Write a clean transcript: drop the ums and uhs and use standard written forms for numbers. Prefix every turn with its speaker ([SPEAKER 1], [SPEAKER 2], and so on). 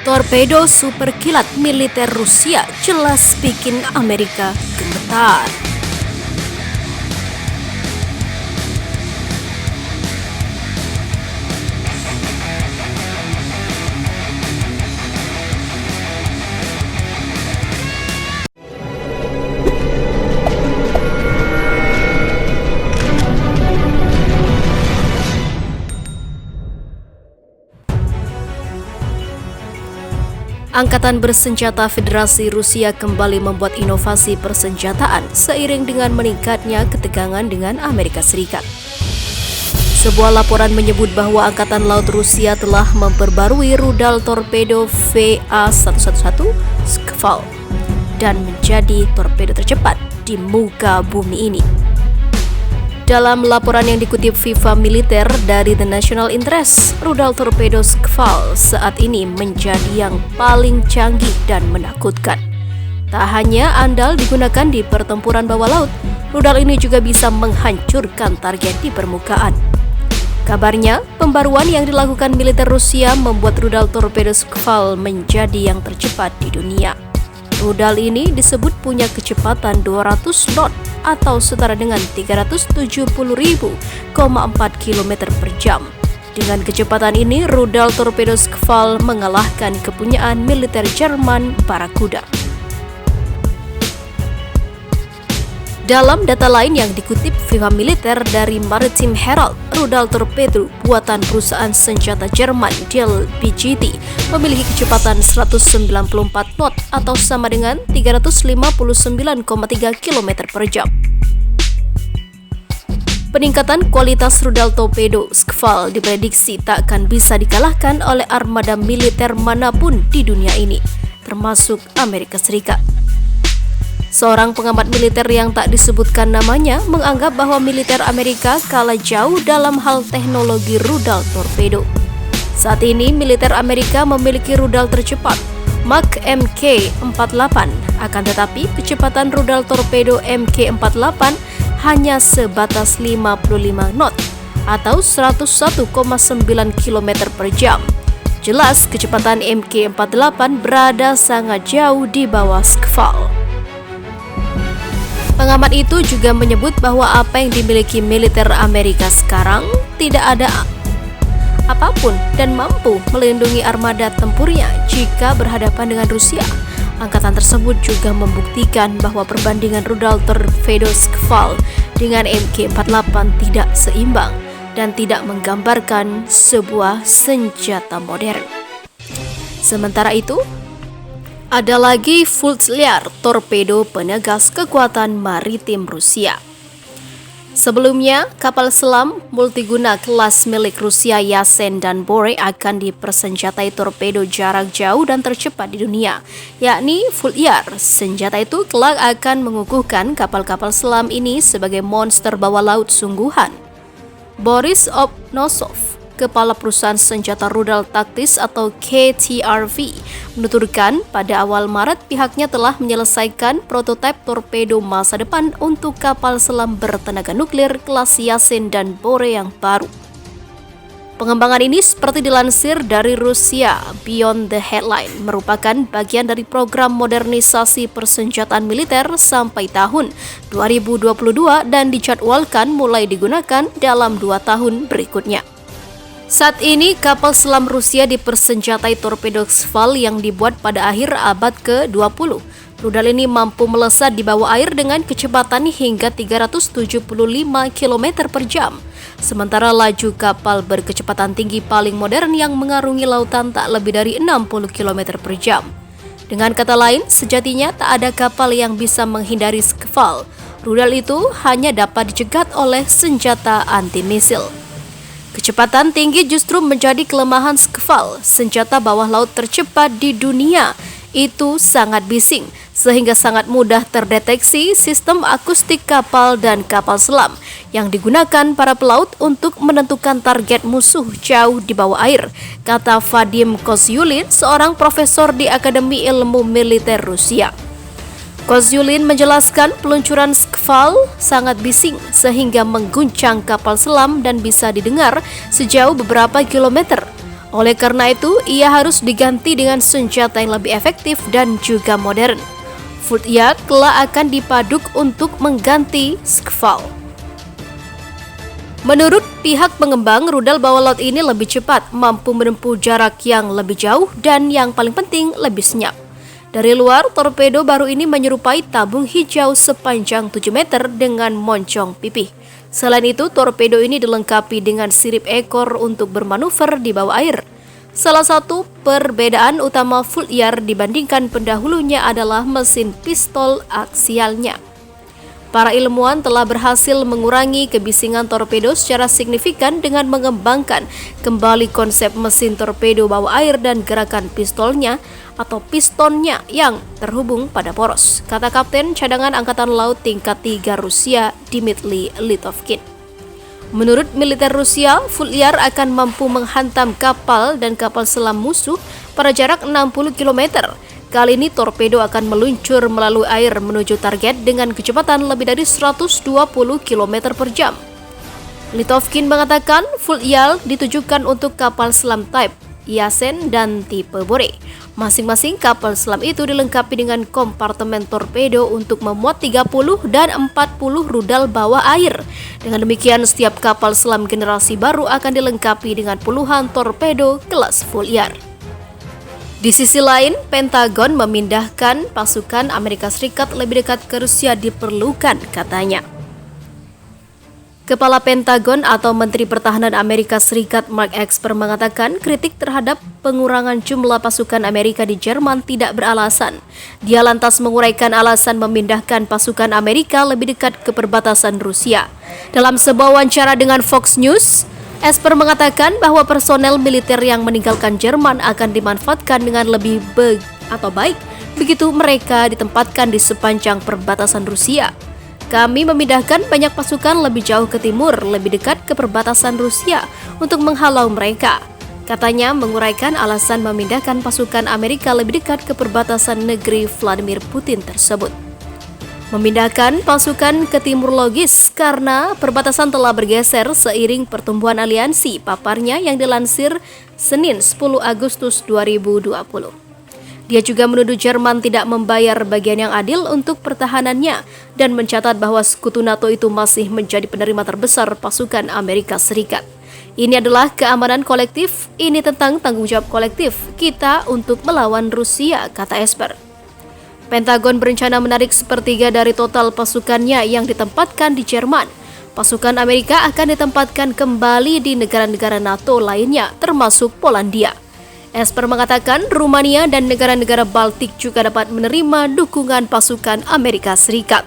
[SPEAKER 1] Torpedo super kilat militer Rusia jelas bikin Amerika gemetar. Angkatan Bersenjata Federasi Rusia kembali membuat inovasi persenjataan seiring dengan meningkatnya ketegangan dengan Amerika Serikat. Sebuah laporan menyebut bahwa Angkatan Laut Rusia telah memperbarui rudal torpedo VA-111 Skval dan menjadi torpedo tercepat di muka bumi ini. Dalam laporan yang dikutip Viva Militer dari The National Interest, rudal torpedo Skval saat ini menjadi yang paling canggih dan menakutkan. Tak hanya andal digunakan di pertempuran bawah laut, rudal ini juga bisa menghancurkan target di permukaan. Kabarnya, pembaruan yang dilakukan militer Rusia membuat rudal torpedo Skval menjadi yang tercepat di dunia. Rudal ini disebut punya kecepatan 200 knot atau setara dengan 370.000,4 km per jam. Dengan kecepatan ini, rudal torpedo Skval mengalahkan kepunyaan militer Jerman Barakuda. Dalam data lain yang dikutip Viva Militer dari Maritime Herald, rudal torpedo buatan perusahaan senjata Jerman Dell BGT memiliki kecepatan 194 knot atau sama dengan 359,3 km per jam. Peningkatan kualitas rudal torpedo Skval diprediksi tak akan bisa dikalahkan oleh armada militer manapun di dunia ini, termasuk Amerika Serikat. Seorang pengamat militer yang tak disebutkan namanya menganggap bahwa militer Amerika kalah jauh dalam hal teknologi rudal torpedo. Saat ini, militer Amerika memiliki rudal tercepat, Mach Mk48, akan tetapi kecepatan rudal torpedo Mk48 hanya sebatas 55 knot atau 101,9 km per jam. Jelas, kecepatan Mk48 berada sangat jauh di bawah Skval. Pengamat itu juga menyebut bahwa apa yang dimiliki militer Amerika sekarang tidak ada apapun dan mampu melindungi armada tempurnya jika berhadapan dengan Rusia. Angkatan tersebut juga membuktikan bahwa perbandingan rudal torpedo Skval dengan Mk48 tidak seimbang dan tidak menggambarkan sebuah senjata modern. Sementara itu, ada lagi Fultliar, torpedo penegas kekuatan maritim Rusia. Sebelumnya, kapal selam multiguna kelas milik Rusia Yasen dan Bore akan dipersenjatai torpedo jarak jauh dan tercepat di dunia, yakni Fultliar. Senjata itu kelak akan mengukuhkan kapal-kapal selam ini sebagai monster bawah laut sungguhan. Boris Obnosov, Kepala Perusahaan Senjata Rudal Taktis atau KTRV, menuturkan pada awal Maret pihaknya telah menyelesaikan prototipe torpedo masa depan untuk kapal selam bertenaga nuklir kelas Yasen dan Bore yang baru. Pengembangan ini seperti dilansir dari Rusia Beyond the Headline merupakan bagian dari program modernisasi persenjataan militer sampai tahun 2022 dan dijadwalkan mulai digunakan dalam 2 tahun berikutnya. Saat ini, kapal selam Rusia dipersenjatai torpedo Skval yang dibuat pada akhir abad ke-20. Rudal ini mampu melesat di bawah air dengan kecepatan hingga 375 km per jam. Sementara laju kapal berkecepatan tinggi paling modern yang mengarungi lautan tak lebih dari 60 km per jam. Dengan kata lain, sejatinya tak ada kapal yang bisa menghindari Skval. Rudal itu hanya dapat dicegat oleh senjata anti-misil. Kecepatan tinggi justru menjadi kelemahan Skval, senjata bawah laut tercepat di dunia. Itu sangat bising, sehingga sangat mudah terdeteksi sistem akustik kapal dan kapal selam yang digunakan para pelaut untuk menentukan target musuh jauh di bawah air, kata Vadim Kozyulin, seorang profesor di Akademi Ilmu Militer Rusia. Kozyulin menjelaskan peluncuran Skval sangat bising sehingga mengguncang kapal selam dan bisa didengar sejauh beberapa kilometer. Oleh karena itu, ia harus diganti dengan senjata yang lebih efektif dan juga modern. Full Yard kelak akan dipaduk untuk mengganti Skval. Menurut pihak pengembang, rudal bawah laut ini lebih cepat, mampu menempuh jarak yang lebih jauh, dan yang paling penting lebih senyap. Dari luar, torpedo baru ini menyerupai tabung hijau sepanjang 7 meter dengan moncong pipih. Selain itu, torpedo ini dilengkapi dengan sirip ekor untuk bermanuver di bawah air. Salah satu perbedaan utama Full Yard dibandingkan pendahulunya adalah mesin pistol aksialnya. Para ilmuwan telah berhasil mengurangi kebisingan torpedo secara signifikan dengan mengembangkan kembali konsep mesin torpedo bawah air dan gerakan pistolnya atau pistonnya yang terhubung pada poros, kata Kapten Cadangan Angkatan Laut tingkat 3 Rusia Dmitry Litovkin. Menurut militer Rusia, Full Yard akan mampu menghantam kapal dan kapal selam musuh pada jarak 60 km. Kali ini torpedo akan meluncur melalui air menuju target dengan kecepatan lebih dari 120 km per jam. Litovkin mengatakan Full Yard ditujukan untuk kapal selam type Yasen dan tipe Bore. Masing-masing kapal selam itu dilengkapi dengan kompartemen torpedo untuk memuat 30 dan 40 rudal bawah air. Dengan demikian, setiap kapal selam generasi baru akan dilengkapi dengan puluhan torpedo kelas Full Yard. Di sisi lain, Pentagon memindahkan pasukan Amerika Serikat lebih dekat ke Rusia diperlukan, katanya. Kepala Pentagon atau Menteri Pertahanan Amerika Serikat Mark Esper mengatakan kritik terhadap pengurangan jumlah pasukan Amerika di Jerman tidak beralasan. Dia lantas menguraikan alasan memindahkan pasukan Amerika lebih dekat ke perbatasan Rusia. Dalam sebuah wawancara dengan Fox News, Esper mengatakan bahwa personel militer yang meninggalkan Jerman akan dimanfaatkan dengan lebih baik begitu mereka ditempatkan di sepanjang perbatasan Rusia. Kami memindahkan banyak pasukan lebih jauh ke timur, lebih dekat ke perbatasan Rusia untuk menghalau mereka. Katanya menguraikan alasan memindahkan pasukan Amerika lebih dekat ke perbatasan negeri Vladimir Putin tersebut. Memindahkan pasukan ke timur logis karena perbatasan telah bergeser seiring pertumbuhan aliansi, paparnya yang dilansir Senin 10 Agustus 2020. Dia juga menuduh Jerman tidak membayar bagian yang adil untuk pertahanannya dan mencatat bahwa sekutu NATO itu masih menjadi penerima terbesar pasukan Amerika Serikat. Ini adalah keamanan kolektif, ini tentang tanggung jawab kolektif kita untuk melawan Rusia, kata Esper. Pentagon berencana menarik sepertiga dari total pasukannya yang ditempatkan di Jerman. Pasukan Amerika akan ditempatkan kembali di negara-negara NATO lainnya, termasuk Polandia. Esper mengatakan Rumania dan negara-negara Baltik juga dapat menerima dukungan pasukan Amerika Serikat.